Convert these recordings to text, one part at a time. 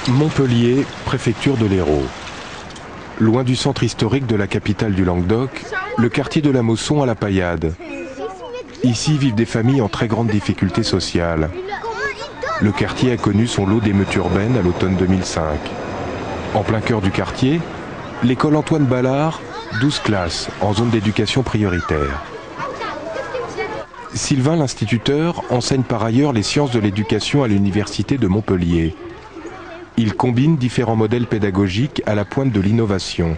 Montpellier, préfecture de l'Hérault. Loin du centre historique de la capitale du Languedoc, le quartier de la Mosson à la Paillade. Ici vivent des familles en très grande difficulté sociale. Le quartier a connu son lot d'émeutes urbaines à l'automne 2005. En plein cœur du quartier, l'école Antoine Ballard, 12 classes en zone d'éducation prioritaire. Sylvain, l'instituteur, enseigne par ailleurs les sciences de l'éducation à l'université de Montpellier. Il combine différents modèles pédagogiques à la pointe de l'innovation.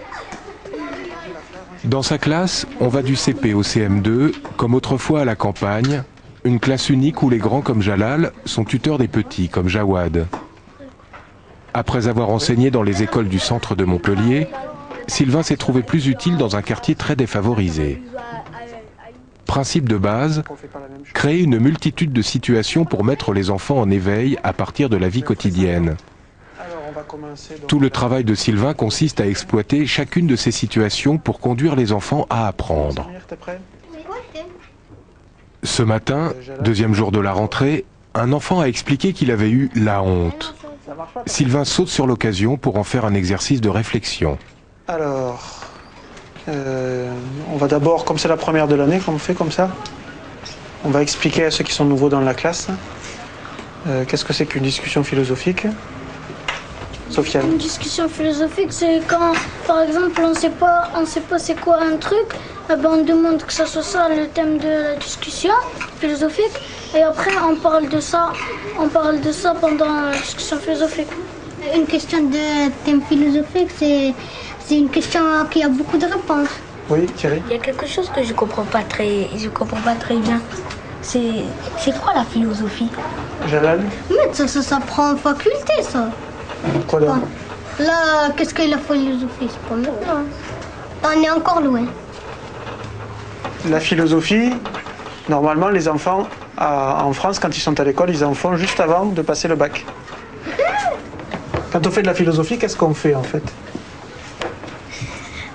Dans sa classe, on va du CP au CM2, comme autrefois à la campagne, une classe unique où les grands comme Jalal sont tuteurs des petits comme Jawad. Après avoir enseigné dans les écoles du centre de Montpellier, Sylvain s'est trouvé plus utile dans un quartier très défavorisé. Principe de base, créer une multitude de situations pour mettre les enfants en éveil à partir de la vie quotidienne. Tout le travail de Sylvain consiste à exploiter chacune de ces situations pour conduire les enfants à apprendre. Ce matin, deuxième jour de la rentrée, un enfant a expliqué qu'il avait eu la honte. Sylvain saute sur l'occasion pour en faire un exercice de réflexion. Alors, on va d'abord, comme c'est la première de l'année qu'on fait comme ça, on va expliquer à ceux qui sont nouveaux dans la classe qu'est-ce que c'est qu'une discussion philosophique. Sofiane. Une discussion philosophique, c'est quand, par exemple, on sait pas c'est quoi un truc, eh ben on demande que ça soit ça le thème de la discussion philosophique, et après on parle de ça pendant la discussion philosophique. Une question de thème philosophique, c'est une question qui a beaucoup de réponses. Oui, Thierry. Il y a quelque chose que je comprends pas très bien. C'est quoi la philosophie? Jalal. Mais ça prend en faculté, ça. Quoi là? Là, qu'est-ce que la philosophie? C'est pas maintenant. On est encore loin. La philosophie, normalement, les enfants, en France, quand ils sont à l'école, ils en font juste avant de passer le bac. Quand on fait de la philosophie, qu'est-ce qu'on fait en fait?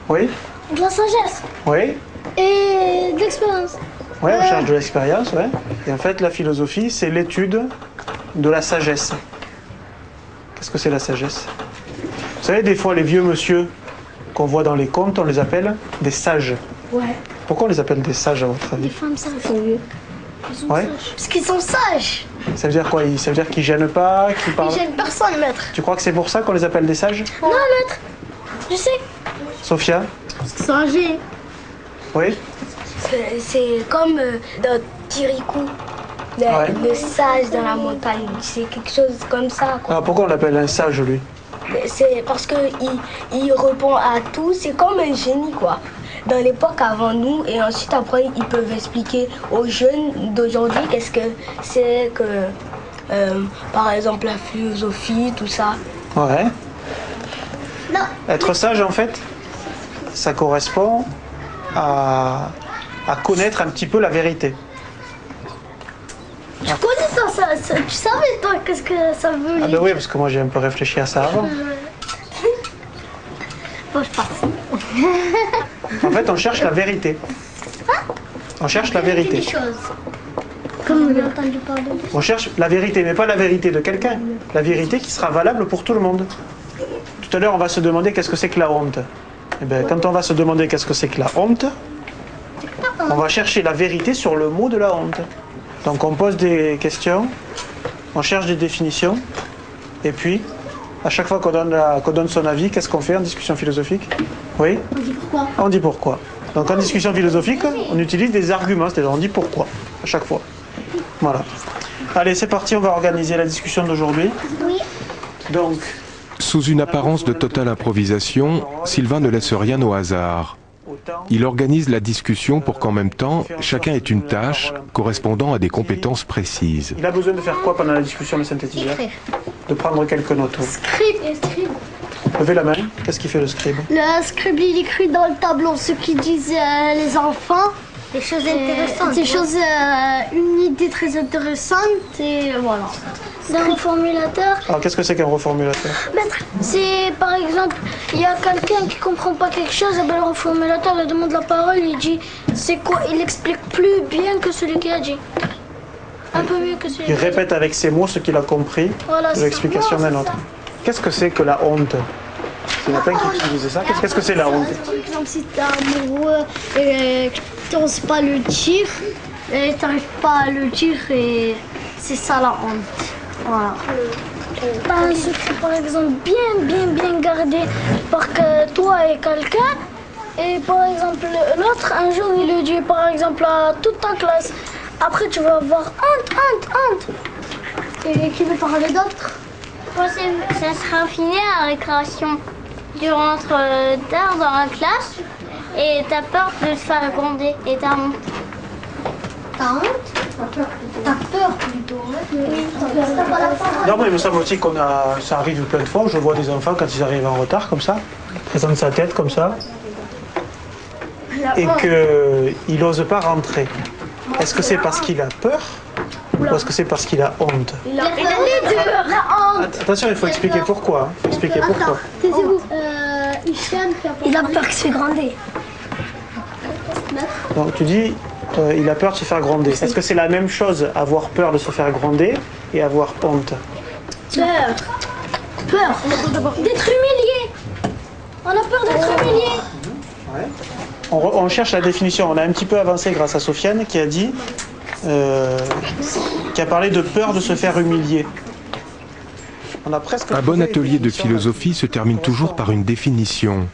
Oui? De la sagesse. Oui? Et de l'expérience. Oui, on cherche de l'expérience, ouais. Et en fait, la philosophie, c'est l'étude de la sagesse. Qu'est-ce que c'est la sagesse? Vous savez, des fois, les vieux monsieur qu'on voit dans les contes, on les appelle des sages. Ouais. Pourquoi on les appelle des sages, à votre avis? Les femmes sages. C'est vieux. Ouais. Parce qu'ils sont sages. Ça veut dire quoi? Ça veut dire qu'ils gênent pas, qu'ils parlent... Ils gênent personne, maître. Tu crois que c'est pour ça qu'on les appelle des sages? Non, maître. Je sais. Sophia? Parce qu'ils sont âgés. Oui? C'est comme dans Kirikou, le sage dans la montagne. C'est quelque chose comme ça, quoi. Ah, pourquoi on l'appelle un sage, lui? C'est parce qu'il répond à tout, c'est comme un génie, quoi. Dans l'époque avant nous, et ensuite après, ils peuvent expliquer aux jeunes d'aujourd'hui qu'est-ce que c'est que, par exemple, la philosophie, tout ça. Ouais. Non. Être sage, en fait, ça correspond à connaître un petit peu la vérité. Tu connais ça, tu savais toi qu'est-ce que ça veut dire? Ah ben oui, parce que moi j'ai un peu réfléchi à ça avant. Bon, je passe. En fait, on cherche la vérité. On cherche la vérité. Des choses. Comme on a entendu parler. On cherche la vérité, mais pas la vérité de quelqu'un. La vérité qui sera valable pour tout le monde. Tout à l'heure, on va se demander qu'est-ce que c'est que la honte. Eh bien, quand on va se demander qu'est-ce que c'est que la honte, on va chercher la vérité sur le mot de la honte. Donc on pose des questions, on cherche des définitions, et puis, à chaque fois qu'on donne son avis, qu'est-ce qu'on fait en discussion philosophique? Oui? On dit pourquoi? On dit pourquoi. Donc en discussion philosophique, on utilise des arguments, c'est-à-dire on dit pourquoi, à chaque fois. Voilà. Allez, c'est parti, on va organiser la discussion d'aujourd'hui. Oui. Donc... Sous une apparence de totale improvisation, Sylvain ne laisse rien au hasard. Il organise la discussion pour qu'en même temps, chacun ait une tâche correspondant à des compétences précises. Il a besoin de faire quoi pendant la discussion, le synthétiseur? De prendre quelques notes. Scribe. Levez la main. Qu'est-ce qu'il fait le scribe? Le scribe, il écrit dans le tableau ce qu'ils disent les enfants. Des choses intéressantes. Des choses, une idée très intéressante et voilà. D'un reformulateur. Alors qu'est-ce que c'est qu'un reformulateur? Maître, c'est par exemple, il y a quelqu'un qui comprend pas quelque chose, et ben le reformulateur il demande la parole, il dit c'est quoi, il explique plus bien que celui qui a dit. Un peu mieux que celui Il répète avec ses mots ce qu'il a compris Voilà, de l'explication d'un autre. Qu'est-ce que c'est que la honte? Il y en a plein qui utilisaient ça. Qu'est-ce que c'est la honte? Par exemple, si t'es amoureux et que t'oses pas le dire, et t'arrives pas à le dire, et c'est ça la honte. Voilà. T'as un secret par exemple bien gardé par toi et quelqu'un, et par exemple l'autre un jour il le dit par exemple à toute ta classe. Après tu vas avoir honte. Et qui veut parler d'autre? Moi, ça sera fini à la récréation. Tu rentres tard dans la classe et t'as peur de te faire gronder et t'as honte. T'as honte? T'as peur plutôt. Oui, t'as pas la peur. Non, mais il me semble aussi ça arrive plein de fois. Je vois des enfants quand ils arrivent en retard comme ça, présentent sa tête comme ça, et qu'il n'ose pas rentrer. Est-ce que c'est parce qu'il a peur ou est-ce que c'est parce qu'il a honte? Il a les deux. La honte. Attention, il faut expliquer pourquoi. Faut expliquer pourquoi. Taisez-vous. Hicham Il a peur que se gronder. Donc tu dis, il a peur de se faire gronder. Est-ce que c'est la même chose, avoir peur de se faire gronder et avoir honte? Peur d'être humilié. On a peur d'être humilié. Ouais. On cherche la définition. On a un petit peu avancé grâce à Sofiane qui a dit, qui a parlé de peur de se faire humilier. On a presque Un bon atelier de philosophie se termine toujours par une définition.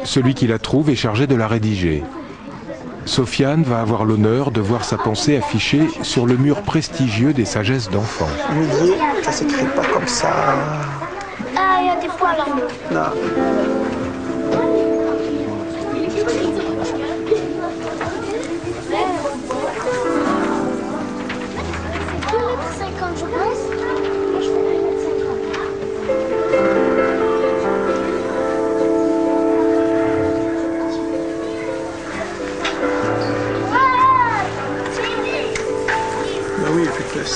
Celui qui la trouve est chargé de la rédiger. Sofiane va avoir l'honneur de voir sa pensée affichée sur le mur prestigieux des sagesses d'enfants. Humilier, ça s'écrit pas comme ça. Ah, il y a des poils en haut. Non. Je pense. Moi, je fais 1,50 m. Ben oui, il n'y a plus de place.